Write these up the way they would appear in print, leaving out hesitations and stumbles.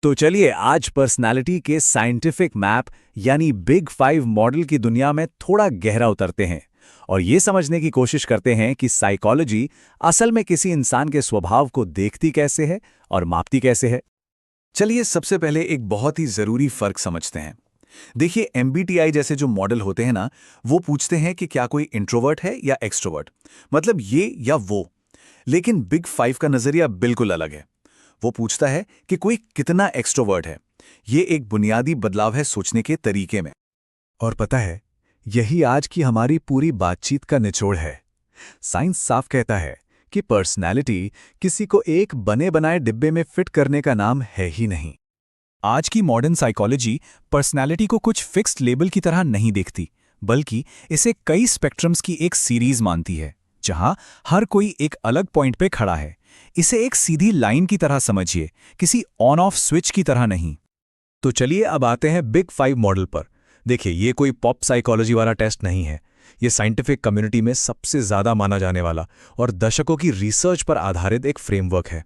तो चलिए आज पर्सनालिटी के साइंटिफिक मैप यानी बिग फाइव मॉडल की दुनिया में थोड़ा गहरा उतरते हैं और ये समझने की कोशिश करते हैं कि साइकोलॉजी असल में किसी इंसान के स्वभाव को देखती कैसे है और मापती कैसे है। चलिए सबसे पहले एक बहुत ही जरूरी फर्क समझते हैं। देखिए एमबीटीआई जैसे जो मॉडल होते हैं ना, वो पूछते हैं कि क्या कोई इंट्रोवर्ट है या एक्सट्रोवर्ट, मतलब ये या वो। लेकिन बिग फाइव का नजरिया बिल्कुल अलग है। वो पूछता है कि कोई कितना एक्सट्रोवर्ट है। ये एक बुनियादी बदलाव है सोचने के तरीके में। और पता है, यही आज की हमारी पूरी बातचीत का निचोड़ है। साइंस साफ कहता है कि पर्सनैलिटी किसी को एक बने बनाए डिब्बे में फिट करने का नाम है ही नहीं। आज की मॉडर्न साइकोलॉजी पर्सनैलिटी को कुछ फिक्स्ड लेबल की तरह नहीं देखती, बल्कि इसे कई स्पेक्ट्रम्स की एक सीरीज मानती है, जहां हर कोई एक अलग पॉइंट पे खड़ा है। इसे एक सीधी लाइन की तरह समझिए, किसी ऑन ऑफ स्विच की तरह नहीं। तो चलिए अब आते हैं बिग फाइव मॉडल पर। देखिए, ये कोई पॉप साइकोलॉजी वाला टेस्ट नहीं है। ये साइंटिफिक कम्युनिटी में सबसे ज्यादा माना जाने वाला और दशकों की रिसर्च पर आधारित एक फ्रेमवर्क है।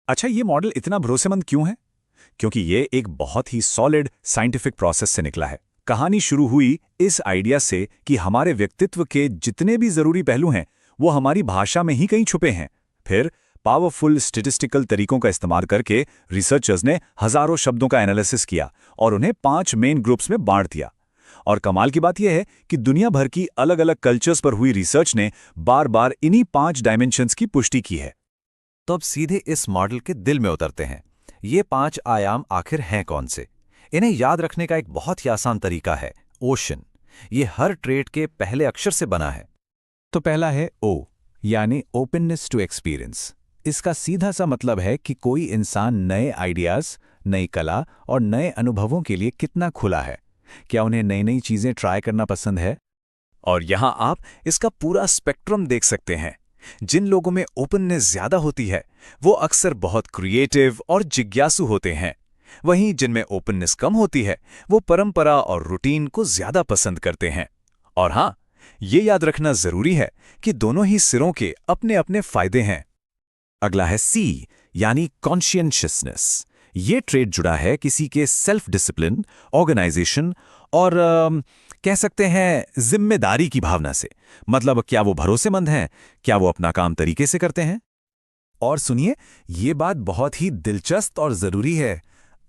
अच्छा, ये मॉडल इतना भरोसेमंद क्यों है? क्योंकि ये एक बहुत ही सॉलिड साइंटिफिक प्रोसेस से निकला है। कहानी शुरू हुई इस आइडिया से कि हमारे व्यक्तित्व के जितने भी जरूरी पहलू हैं, वो हमारी भाषा में ही कहीं छुपे हैं। फिर पावरफुल स्टैटिस्टिकल तरीकों का इस्तेमाल करके रिसर्चर्स ने हजारों शब्दों का एनालिसिस किया और उन्हें 5 मेन ग्रुप्स में बांट दिया। और कमाल की बात यह है कि दुनिया भर की अलग अलग कल्चर्स पर हुई रिसर्च ने बार बार इन्हीं 5 डायमेंशंस की पुष्टि की है। तो अब सीधे इस मॉडल के दिल में उतरते हैं। ये 5 आयाम आखिर हैं कौन से? इन्हें याद रखने का एक बहुत ही आसान तरीका है, ओशन। ये हर ट्रेट के पहले अक्षर से बना है। तो पहला है ओ, यानी ओपननेस टू एक्सपीरियंस। इसका सीधा सा मतलब है कि कोई इंसान नए आइडियाज, नई कला और नए अनुभवों के लिए कितना खुला है। क्या उन्हें नई नई चीजें ट्राई करना पसंद है? और यहां आप इसका पूरा स्पेक्ट्रम देख सकते हैं। जिन लोगों में ओपननेस ज्यादा होती है, वो अक्सर बहुत क्रिएटिव और जिज्ञासु होते हैं। वहीं जिनमें ओपननेस कम होती है, वो परंपरा और रूटीन को ज्यादा पसंद करते हैं। और हां, ये याद रखना जरूरी है कि दोनों ही सिरों के अपने अपने फायदे हैं। अगला है सी, यानी कॉन्शियसनेस। ये ट्रेड जुड़ा है किसी के सेल्फ डिसिप्लिन, ऑर्गेनाइजेशन और कह सकते हैं जिम्मेदारी की भावना से। मतलब क्या वो भरोसेमंद हैं, क्या वो अपना काम तरीके से करते हैं। और सुनिए, ये बात बहुत ही दिलचस्प और जरूरी है।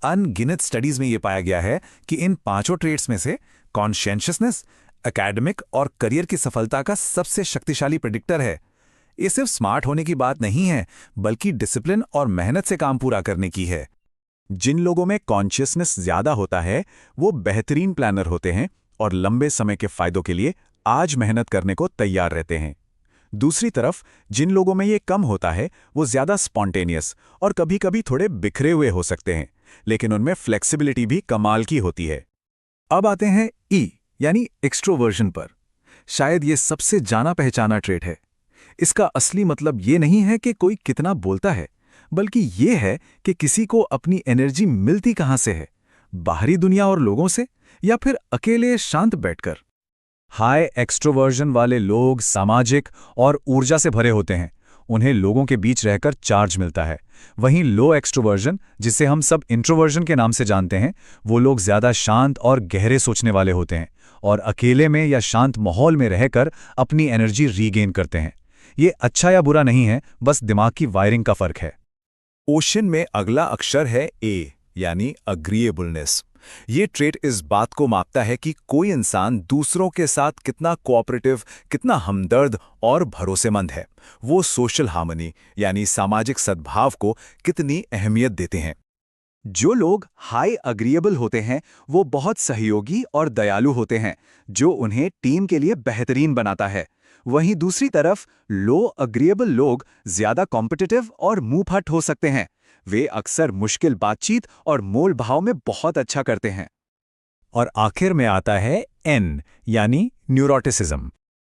अनगिनत स्टडीज में ये पाया गया है कि इन 5 ट्रेड्स में से कॉन्शियसनेस एकेडमिक और करियर की सफलता का सबसे शक्तिशाली प्रेडिक्टर है। ये सिर्फ स्मार्ट होने की बात नहीं है, बल्कि डिसिप्लिन और मेहनत से काम पूरा करने की है। जिन लोगों में कॉन्शियसनेस ज्यादा होता है, वो बेहतरीन प्लानर होते हैं और लंबे समय के फायदों के लिए आज मेहनत करने को तैयार रहते हैं। दूसरी तरफ जिन लोगों में ये कम होता है, वो ज्यादा स्पॉन्टेनियस और कभी-कभी थोड़े बिखरे हुए हो सकते हैं, लेकिन उनमें फ्लेक्सिबिलिटी भी कमाल की होती है। अब आते हैं ई, यानी एक्सट्रोवर्जन पर। शायद ये सबसे जाना पहचाना ट्रेट है। इसका असली मतलब ये नहीं है कि कोई कितना बोलता है, बल्कि ये है कि किसी को अपनी एनर्जी मिलती कहां से है, बाहरी दुनिया और लोगों से, या फिर अकेले शांत बैठकर। हाई एक्सट्रोवर्जन वाले लोग सामाजिक और ऊर्जा से भरे होते हैं। उन्हें लोगों के बीच रहकर चार्ज मिलता है। वहीं लो एक्सट्रोवर्जन, जिसे हम सब इंट्रोवर्जन के नाम से जानते हैं, वो लोग ज्यादा शांत और गहरे सोचने वाले होते हैं और अकेले में या शांत माहौल में रहकर अपनी एनर्जी रीगेन करते हैं। ये अच्छा या बुरा नहीं है, बस दिमाग की वायरिंग का फर्क है। ओशन में अगला अक्षर है ए, यानी अग्रीएबलनेस। ये ट्रेट इस बात को मापता है कि कोई इंसान दूसरों के साथ कितना कोऑपरेटिव, कितना हमदर्द और भरोसेमंद है। वो सोशल हार्मनी यानी सामाजिक सद्भाव को कितनी अहमियत देते हैं। जो लोग हाई अग्रीएबल होते हैं, वो बहुत सहयोगी और दयालु होते हैं, जो उन्हें टीम के लिए बेहतरीन बनाता है। वहीं दूसरी तरफ लो अग्रीएबल लोग ज्यादा कॉम्पिटिटिव और मुंहफट हो सकते हैं। वे अक्सर मुश्किल बातचीत और मोल भाव में बहुत अच्छा करते हैं। और आखिर में आता है एन, यानी न्यूरोटिसिज्म।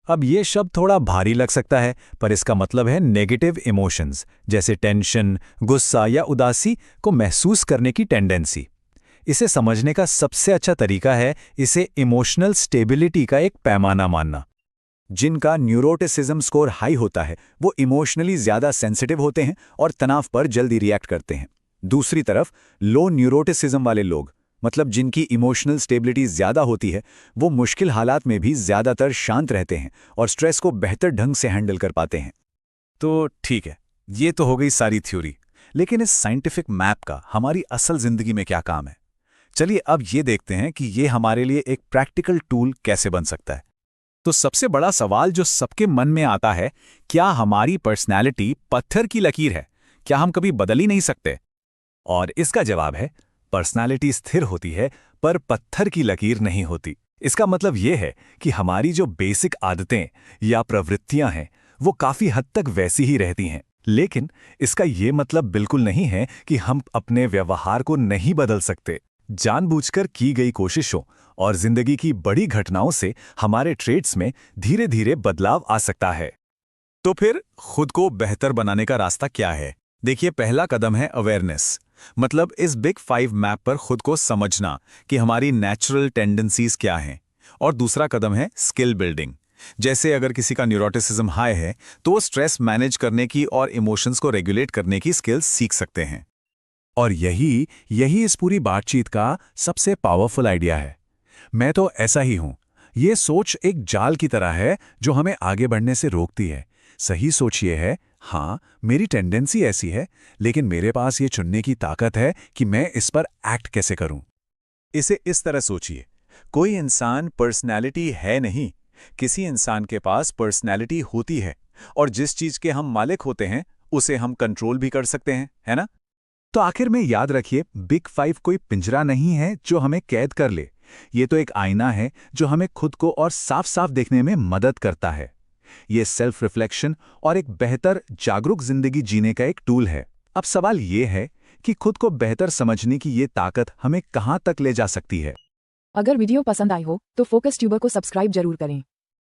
अब ये शब्द थोड़ा भारी लग सकता है, पर इसका मतलब है नेगेटिव इमोशंस, जैसे टेंशन, गुस्सा या उदासी को महसूस करने की टेंडेंसी। इसे समझने का सबसे अच्छा तरीका है इसे इमोशनल स्टेबिलिटी का एक पैमाना मानना। जिनका न्यूरोटिसिज्म स्कोर हाई होता है, वो इमोशनली ज्यादा सेंसिटिव होते हैं और तनाव पर जल्दी रिएक्ट करते हैं। दूसरी तरफ लो न्यूरोटिसिज्म वाले लोग, मतलब जिनकी इमोशनल स्टेबिलिटी ज़्यादा होती है, वो मुश्किल हालात में भी ज़्यादातर शांत रहते हैं और स्ट्रेस को बेहतर ढंग से हैंडल कर पाते हैं। तो ठीक है, ये तो हो गई सारी थ्योरी, लेकिन इस साइंटिफिक मैप का हमारी असल ज़िंदगी में क्या काम है? चलिए अब ये देखते हैं कि ये हमारे लिए एक प्रैक्टिकल टूल कैसे बन सकता है। तो सबसे बड़ा सवाल जो सबके मन में आता है, क्या हमारी पर्सनैलिटी पत्थर की लकीर है? क्या हम कभी बदल ही नहीं सकते? और इसका जवाब है, पर्सनैलिटी स्थिर होती है पर पत्थर की लकीर नहीं होती। इसका मतलब यह है कि हमारी जो बेसिक आदतें या प्रवृत्तियां हैं वो काफी हद तक वैसी ही रहती हैं, लेकिन इसका ये मतलब बिल्कुल नहीं है कि हम अपने व्यवहार को नहीं बदल सकते। जानबूझकर की गई कोशिशों और जिंदगी की बड़ी घटनाओं से हमारे ट्रेड्स में धीरे धीरे बदलाव आ सकता है। तो फिर खुद को बेहतर बनाने का रास्ता क्या है? देखिए, पहला कदम है अवेयरनेस, मतलब इस बिग 5 मैप पर खुद को समझना कि हमारी नेचुरल टेंडेंसीज क्या हैं। और दूसरा कदम है स्किल बिल्डिंग। जैसे अगर किसी का न्यूरोटिसिज्म हाई है तो वो स्ट्रेस मैनेज करने की और इमोशंस को रेगुलेट करने की स्किल्स सीख सकते हैं। और यही इस पूरी बातचीत का सबसे पावरफुल आइडिया है। मैं तो ऐसा ही हूं। ये सोच एक जाल की तरह है जो हमें आगे बढ़ने से रोकती है। सही सोच ये है, हाँ, मेरी टेंडेंसी ऐसी है, लेकिन मेरे पास ये चुनने की ताकत है कि मैं इस पर एक्ट कैसे करूं। इसे इस तरह सोचिए, कोई इंसान पर्सनैलिटी है नहीं, किसी इंसान के पास पर्सनैलिटी होती है, और जिस चीज के हम मालिक होते हैं उसे हम कंट्रोल भी कर सकते हैं, है ना? तो आखिर में याद रखिए, बिग 5 कोई पिंजरा नहीं है जो हमें कैद कर ले। ये तो एक आईना है जो हमें खुद को और साफ साफ देखने में मदद करता है। ये सेल्फ रिफ्लेक्शन और एक बेहतर जागरूक जिंदगी जीने का एक टूल है। अब सवाल ये है कि खुद को बेहतर समझने की ये ताकत हमें कहां तक ले जा सकती है। अगर वीडियो पसंद आई हो तो फोकस ट्यूबर को सब्सक्राइब जरूर करें।